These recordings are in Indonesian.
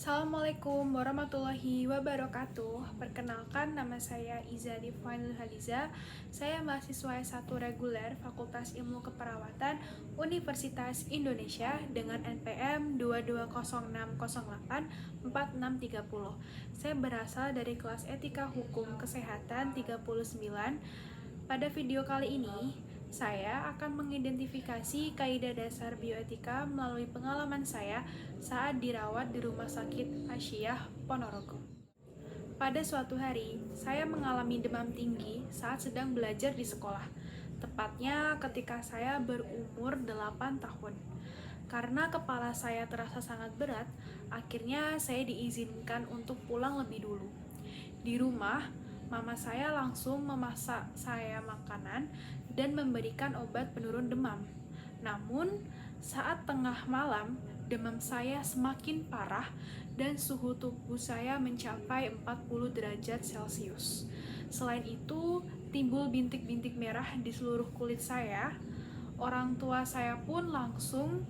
Assalamualaikum warahmatullahi wabarakatuh. Perkenalkan, nama saya Iza Difainul Haliza. Saya mahasiswa S1 reguler Fakultas Ilmu Keperawatan Universitas Indonesia dengan NPM 22060846630. Saya berasal dari kelas Etika Hukum Kesehatan 39. Pada video kali ini, saya akan mengidentifikasi kaidah dasar bioetika melalui pengalaman saya saat dirawat di Rumah Sakit Asyiah Ponorogo. Pada suatu hari, saya mengalami demam tinggi saat sedang belajar di sekolah, tepatnya ketika saya berumur 8 tahun. Karena kepala saya terasa sangat berat, akhirnya saya diizinkan untuk pulang lebih dulu. Di rumah, mama saya langsung memasak saya makanan dan memberikan obat penurun demam. Namun, saat tengah malam, demam saya semakin parah dan suhu tubuh saya mencapai 40 derajat Celcius. Selain itu, timbul bintik-bintik merah di seluruh kulit saya. Orang tua saya pun langsung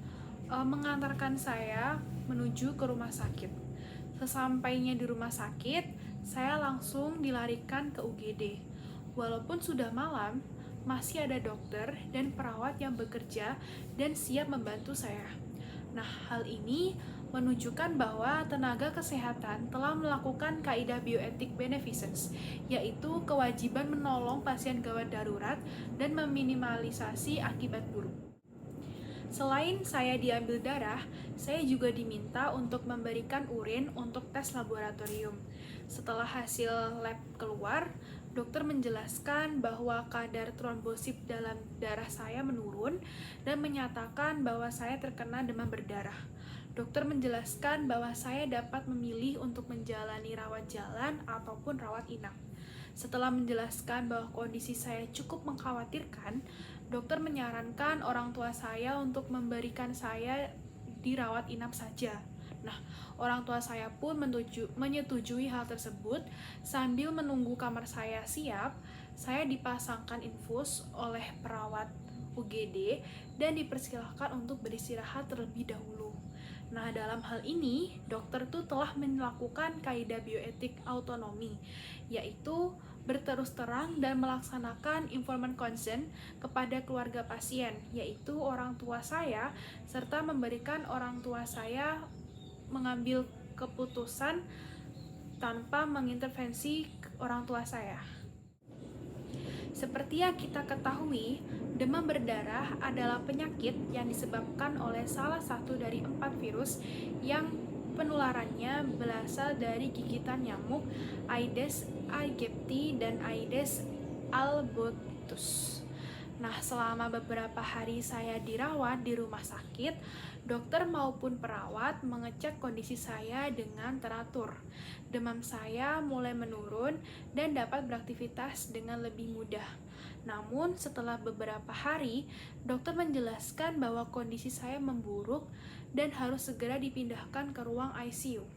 mengantarkan saya menuju ke rumah sakit. Sesampainya di rumah sakit, saya langsung dilarikan ke UGD. Walaupun sudah malam, masih ada dokter dan perawat yang bekerja dan siap membantu saya. Nah, hal ini menunjukkan bahwa tenaga kesehatan telah melakukan kaidah bioetik beneficence, yaitu kewajiban menolong pasien gawat darurat dan meminimalisasi akibat buruk. Selain saya diambil darah, saya juga diminta untuk memberikan urin untuk tes laboratorium. Setelah hasil lab keluar, dokter menjelaskan bahwa kadar trombosit dalam darah saya menurun dan menyatakan bahwa saya terkena demam berdarah. Dokter menjelaskan bahwa saya dapat memilih untuk menjalani rawat jalan ataupun rawat inap. Setelah menjelaskan bahwa kondisi saya cukup mengkhawatirkan, dokter menyarankan orang tua saya untuk memberikan saya dirawat inap saja. Nah, orang tua saya pun menyetujui hal tersebut. Sambil menunggu kamar saya siap, saya dipasangkan infus oleh perawat UGD dan dipersilahkan untuk beristirahat terlebih dahulu. Nah, dalam hal ini, dokter itu telah melakukan kaidah bioetik autonomi, yaitu berterus terang dan melaksanakan informed consent kepada keluarga pasien, yaitu orang tua saya, serta memberikan orang tua saya mengambil keputusan tanpa mengintervensi orang tua saya. Seperti yang kita ketahui, demam berdarah adalah penyakit yang disebabkan oleh salah satu dari 4 virus yang penularannya berasal dari gigitan nyamuk Aedes aegypti dan Aedes albopictus. Nah, selama beberapa hari saya dirawat di rumah sakit, dokter maupun perawat mengecek kondisi saya dengan teratur. Demam saya mulai menurun dan dapat beraktivitas dengan lebih mudah. Namun, setelah beberapa hari, dokter menjelaskan bahwa kondisi saya memburuk dan harus segera dipindahkan ke ruang ICU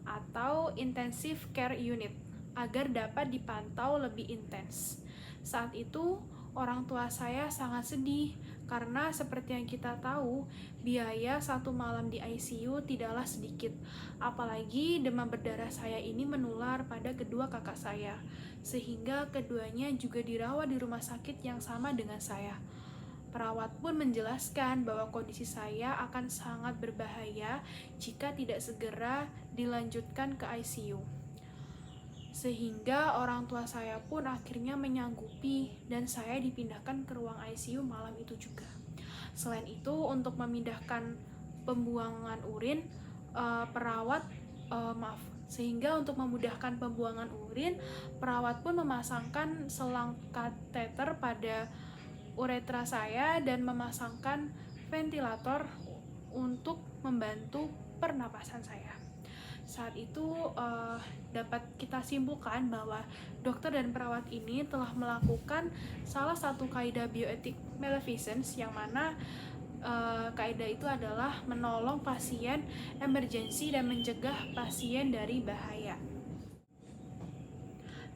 atau Intensive Care Unit agar dapat dipantau lebih intens. Saat itu, orang tua saya sangat sedih karena seperti yang kita tahu, biaya 1 malam di ICU tidaklah sedikit. Apalagi demam berdarah saya ini menular pada kedua kakak saya, sehingga keduanya juga dirawat di rumah sakit yang sama dengan saya. Perawat pun menjelaskan bahwa kondisi saya akan sangat berbahaya jika tidak segera dilanjutkan ke ICU. Sehingga orang tua saya pun akhirnya menyanggupi dan saya dipindahkan ke ruang ICU malam itu juga. Selain itu, untuk memindahkan pembuangan urin, sehingga untuk memudahkan pembuangan urin, perawat pun memasangkan selang kateter pada uretra saya dan memasangkan ventilator untuk membantu pernapasan saya. Saat itu dapat kita simpulkan bahwa dokter dan perawat ini telah melakukan salah satu kaidah bioetik maleficence, yang mana kaidah itu adalah menolong pasien emergensi dan mencegah pasien dari bahaya.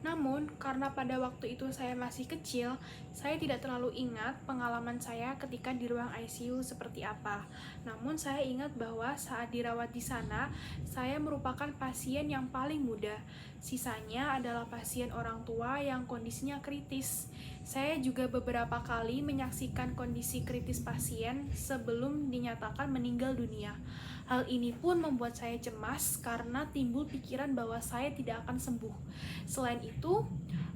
Namun, karena pada waktu itu saya masih kecil, saya tidak terlalu ingat pengalaman saya ketika di ruang ICU seperti apa. Namun, saya ingat bahwa saat dirawat di sana, saya merupakan pasien yang paling muda. Sisanya adalah pasien orang tua yang kondisinya kritis. Saya juga beberapa kali menyaksikan kondisi kritis pasien sebelum dinyatakan meninggal dunia. Hal ini pun membuat saya cemas karena timbul pikiran bahwa saya tidak akan sembuh. Selain itu,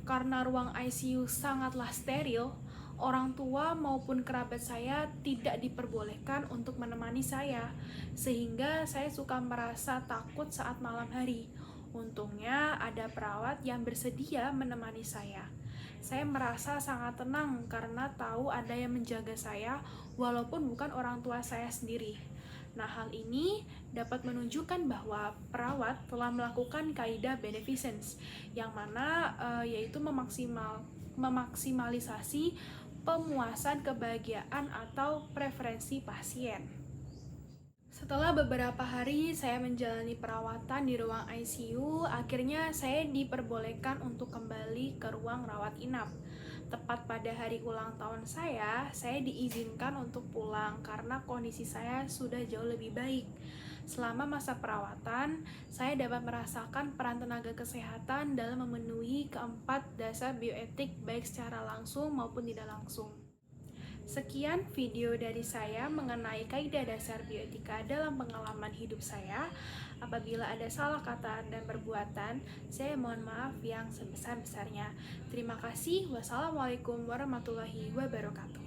karena ruang ICU sangatlah steril, orang tua maupun kerabat saya tidak diperbolehkan untuk menemani saya, sehingga saya suka merasa takut saat malam hari. Untungnya ada perawat yang bersedia menemani saya. Saya merasa sangat tenang karena tahu ada yang menjaga saya walaupun bukan orang tua saya sendiri. Nah, hal ini dapat menunjukkan bahwa perawat telah melakukan kaidah beneficence, yang mana yaitu memaksimalisasi pemuasan kebahagiaan atau preferensi pasien. Setelah beberapa hari saya menjalani perawatan di ruang ICU, akhirnya saya diperbolehkan untuk kembali ke ruang rawat inap. Tepat pada hari ulang tahun saya diizinkan untuk pulang karena kondisi saya sudah jauh lebih baik. Selama masa perawatan, saya dapat merasakan peran tenaga kesehatan dalam memenuhi keempat dasar bioetik baik secara langsung maupun tidak langsung. Sekian video dari saya mengenai kaidah dasar bioetika dalam pengalaman hidup saya. Apabila ada salah kata dan perbuatan, saya mohon maaf yang sebesar-besarnya. Terima kasih. Wassalamualaikum warahmatullahi wabarakatuh.